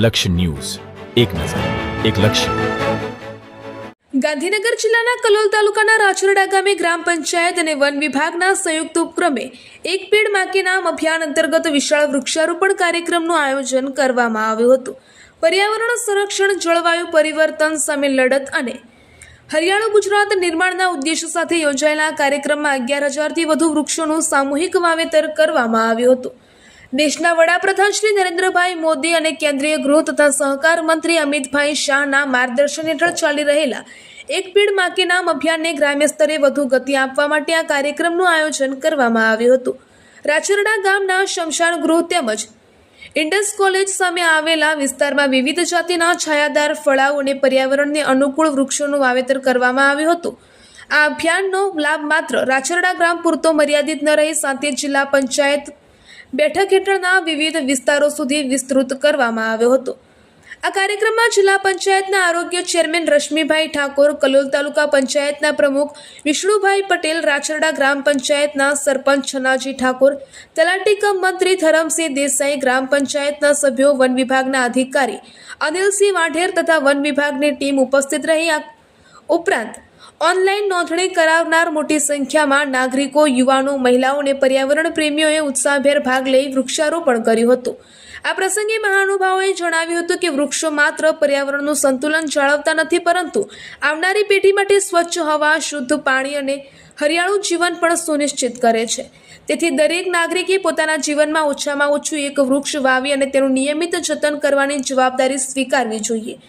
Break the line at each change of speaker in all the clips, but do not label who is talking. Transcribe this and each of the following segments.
લક્ષ્ય ન્યૂઝ, એક નજર, એક લક્ષ્ય.
ગાંધીનગર જિલ્લાના કલોલ તાલુકાના રાછરડા ગામે ગ્રામ પંચાયત અને વન વિભાગના સંયુક્ત ઉપક્રમે એક પેડ માં કે નામ અભિયાન અંતર્ગત વિશાળ વૃક્ષારોપણ કાર્યક્રમનું આયોજન કરવામાં આવ્યું હતું. પર્યાવરણ સંરક્ષણ, જળવાયુ પરિવર્તન સામે લડત અને હરિયાળું ગુજરાત નિર્માણના ઉદ્દેશ સાથે યોજાયેલા કાર્યક્રમમાં 11,000થી વધુ વૃક્ષોનું સામૂહિક વાવેતર કરવામાં આવ્યું હતું. દેશના વડાપ્રધાન શ્રી નરેન્દ્રભાઈ મોદી અને કેન્દ્રીય ગૃહ તથા સહકાર મંત્રી અમિતભાઈ શાહના માર્ગદર્શન હેઠળ ચાલી રહેલા એક પેડ માં કે નામ અભિયાનને ગ્રામ્ય સ્તરે વધુ ગતિ આપવા માટે આ કાર્યક્રમનું આયોજન કરવામાં આવ્યું હતું. રાછરડા ગામના શમશાન ગૃહ તેમજ ઇન્ડસ કોલેજ સામે આવેલા વિસ્તારમાં વિવિધ જાતિના છાયાદાર ફળાઉ અને પર્યાવરણને અનુકૂળ વૃક્ષોનું વાવેતર કરવામાં આવ્યું હતું. આ અભિયાનનો લાભ માત્ર રાછરડા ગ્રામ પૂરતો મર્યાદિત ન રહી સાથે જિલ્લા પંચાયત બેઠક હેઠળના વિવિધ વિસ્તારો સુધી વિસ્તૃત કરવામાં આવ્યો હતો. આ કાર્યક્રમમાં જિલ્લા પંચાયતના આરોગ્ય ચેરમેન રશ્મિભાઈ ઠાકોર, કલોલ તાલુકા પંચાયતના પ્રમુખ વિષ્ણુભાઈ પટેલ, રાછરડા ગ્રામ પંચાયતના સરપંચ છનાજી ઠાકોર, તલાટી કમ મંત્રી ધરમસિંહ દેસાઈ, ગ્રામ પંચાયતના સભ્યો, વન વિભાગના અધિકારી અનિલસિંહ વાઢેર તથા વન વિભાગની ટીમ ઉપસ્થિત રહી. આ ઉપરાંત ઓનલાઈન નોંધણી કરાવનાર મોટી સંખ્યામાં નાગરિકો, યુવાનો, મહિલાઓ અને પર્યાવરણ પ્રેમીઓએ ઉત્સાહભેર ભાગ લઈ વૃક્ષારોપણ કર્યું હતું. આ પ્રસંગે મહાનુભાવોએ જણાવ્યું હતું કે વૃક્ષો માત્ર પર્યાવરણનું સંતુલન જાળવતા નથી, પરંતુ આવનારી પેઢી માટે સ્વચ્છ હવા, શુદ્ધ પાણી અને હરિયાળું જીવન પણ સુનિશ્ચિત કરે છે. તેથી દરેક નાગરિકે પોતાના જીવનમાં ઓછામાં ઓછું એક વૃક્ષ વાવી અને તેનું નિયમિત જતન કરવાની જવાબદારી સ્વીકારવી જોઈએ.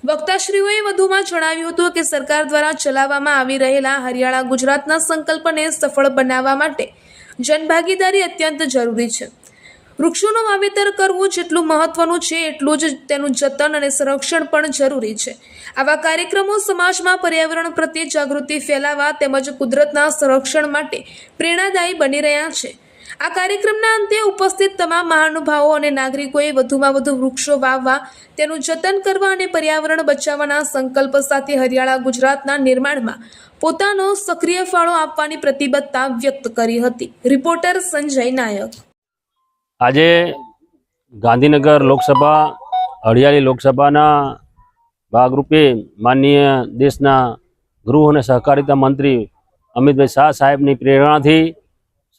વક્તાશ્રીઓએ વધુમાં જણાવ્યું હતું કે સરકાર દ્વારા ચલાવવામાં આવી રહેલા હરિયાળા ગુજરાતના સંકલ્પને સફળ બનાવવા માટે જનભાગીદારી અત્યંત જરૂરી છે. વૃક્ષોનું વાવેતર કરવું જેટલું મહત્વનું છે, એટલું જ તેનું જતન અને સંરક્ષણ પણ જરૂરી છે. આવા કાર્યક્રમો સમાજમાં પર્યાવરણ પ્રત્યે જાગૃતિ ફેલાવવા તેમજ કુદરતના સંરક્ષણ માટે પ્રેરણાદાયી બની રહ્યા છે. આ કાર્યક્રમના અંતે ઉપસ્થિત તમામ મહાનુભાવો અને નાગરિકોએ વધુમાં વધુ વૃક્ષો વાવવા, તેનું જતન કરવા અને પર્યાવરણ બચાવવાના સંકલ્પ સાથે હરિયાળા ગુજરાતના નિર્માણમાં પોતાનો સક્રિય ફાળો આપવાની પ્રતિબદ્ધતા વ્યક્ત કરી હતી. રિપોર્ટર સંજય નાયક.
આજે ગાંધીનગર લોકસભા હરિયાળી લોકસભાના ભાગરૂપે માનનીય દેશના ગૃહ અને સહકારિતા મંત્રી અમિતભાઈ શાહ સાહેબની પ્રેરણાથી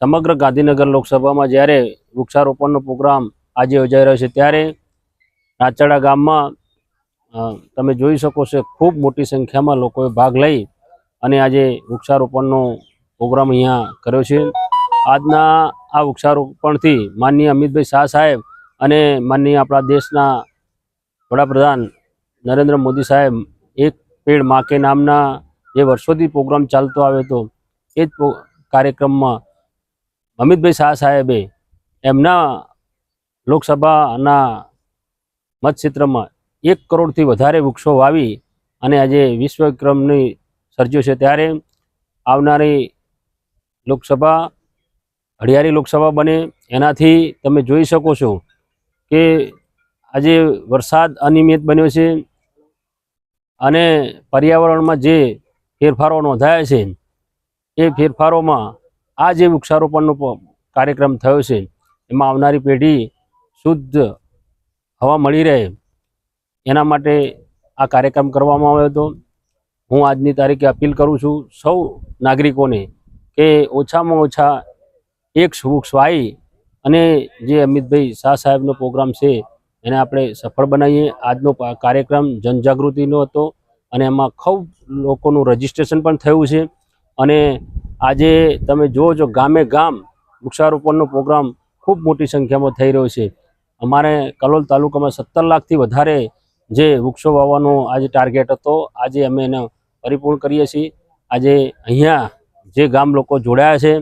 સમગ્ર ગાંધીનગર લોકસભામાં જ્યારે વૃક્ષારોપણનો પ્રોગ્રામ આજે યોજાઈ રહ્યો છે, ત્યારે રાછરડા ગામમાં તમે જોઈ શકો છો ખૂબ મોટી સંખ્યામાં લોકોએ ભાગ લઈ અને આજે વૃક્ષારોપણનો પ્રોગ્રામ અહીંયા કર્યો છે. આજના આ વૃક્ષારોપણથી માનનીય અમિતભાઈ શાહ સાહેબ અને માનનીય આપણા દેશના વડાપ્રધાન નરેન્દ્ર મોદી સાહેબ એક પેડ માં કે નામના જે વર્ષોથી પ્રોગ્રામ ચાલતો આવ્યો હતો, એ જ કાર્યક્રમમાં અમિતભાઈ શાહ સાહેબે એમના લોકસભાના મતક્ષેત્રમાં 1 કરોડથી વધારે વૃક્ષો વાવી અને આજે વિશ્વ વિક્રમની સર્જ્યો છે. ત્યારે આવનારી લોકસભા હરિયાળી લોકસભા બને, એનાથી તમે જોઈ શકો છો કે આજે વરસાદ અનિયમિત બન્યો છે અને પર્યાવરણમાં જે ફેરફારો નોંધાયા છે, એ ફેરફારોમાં આ જે વૃક્ષારોપણનો કાર્યક્રમ થયો છે, એમાં આવનારી પેઢી શુદ્ધ હવા મળી રહે એના માટે આ કાર્યક્રમ કરવામાં આવ્યો હતો. હું આજની તારીખે અપીલ કરું છું સૌ નાગરિકોને કે ઓછામાં ઓછા એક વૃક્ષ વાવી અને જે અમિતભાઈ શાહ સાહેબનો પ્રોગ્રામ છે એને આપણે સફળ બનાવીએ. આજનો કાર્યક્રમ જનજાગૃતિનો હતો અને એમાં ખૂબ લોકોનું રજિસ્ટ્રેશન પણ થયું છે અને આજે તમે જુઓ છો ગામે ગામ વૃક્ષારોપણનો પ્રોગ્રામ ખૂબ મોટી સંખ્યામાં થઈ રહ્યો છે. અમારે કલોલ તાલુકામાં 17 લાખથી વધારે જે વૃક્ષો વાવવાનો આજે ટાર્ગેટ હતો, આજે અમે એને પરિપૂર્ણ કરીએ છીએ. આજે અહીંયા જે ગામ લોકો જોડાયા છે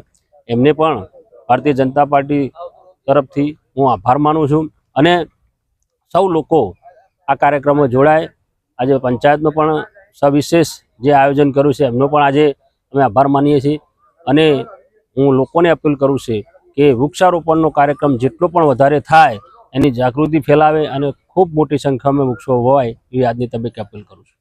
એમને પણ ભારતીય જનતા પાર્ટી તરફથી હું આભાર માનું છું અને સૌ લોકો આ કાર્યક્રમમાં જોડાય. આજે પંચાયતનો પણ સવિશેષ જે આયોજન કર્યું છે એમનો પણ આજે અમે આભાર માનીએ છીએ અને હું લોકોને અપીલ કરું છું કે વૃક્ષારોપણનો કાર્યક્રમ જેટલો પણ વધારે થાય એની જાગૃતિ ફેલાવે અને ખૂબ મોટી સંખ્યામાં વૃક્ષો વવાય એવી આજની તબક્કે અપીલ કરું છું.